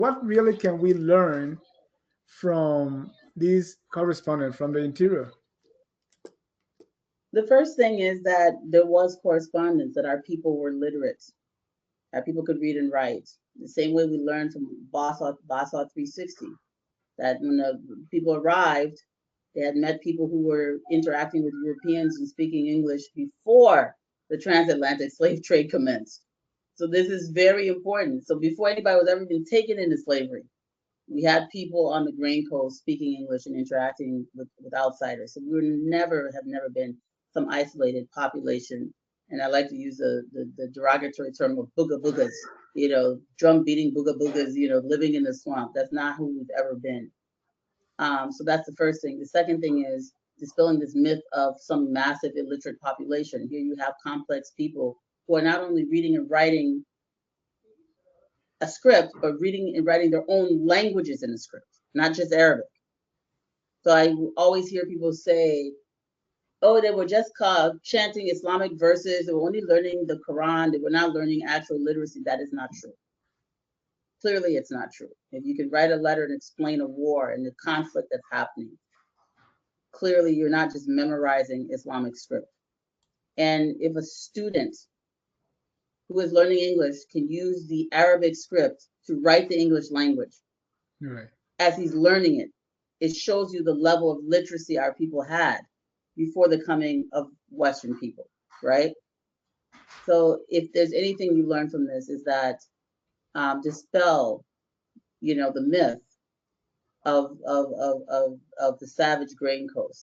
what really can we learn from these correspondents from the interior? The first thing is that there was correspondence, that our people were literate, our people could read and write. The same way we learned from Bossa 360, that when the people arrived, they had met people who were interacting with Europeans and speaking English before the transatlantic slave trade commenced. So this is very important. So before anybody was ever even taken into slavery, we had people on the Grain Coast speaking English and interacting with outsiders. So we were have never been some isolated population. And I like to use the derogatory term of booga boogas, drum beating booga boogas, living in the swamp. That's not who we've ever been. So that's the first thing. The second thing is dispelling this myth of some massive illiterate population. Here you have complex people who are not only reading and writing a script, but reading and writing their own languages in the script, not just Arabic. So I always hear people say, oh, they were just chanting Islamic verses, they were only learning the Quran, they were not learning actual literacy. That is not true. Clearly, it's not true. If you can write a letter and explain a war and the conflict that's happening, clearly you're not just memorizing Islamic script. And if a student who is learning English can use the Arabic script to write the English language, Right. as he's learning it, it shows you the level of literacy our people had before the coming of Western people, right? So if there's anything you learn from this is that dispel, the myth of the savage grain coast.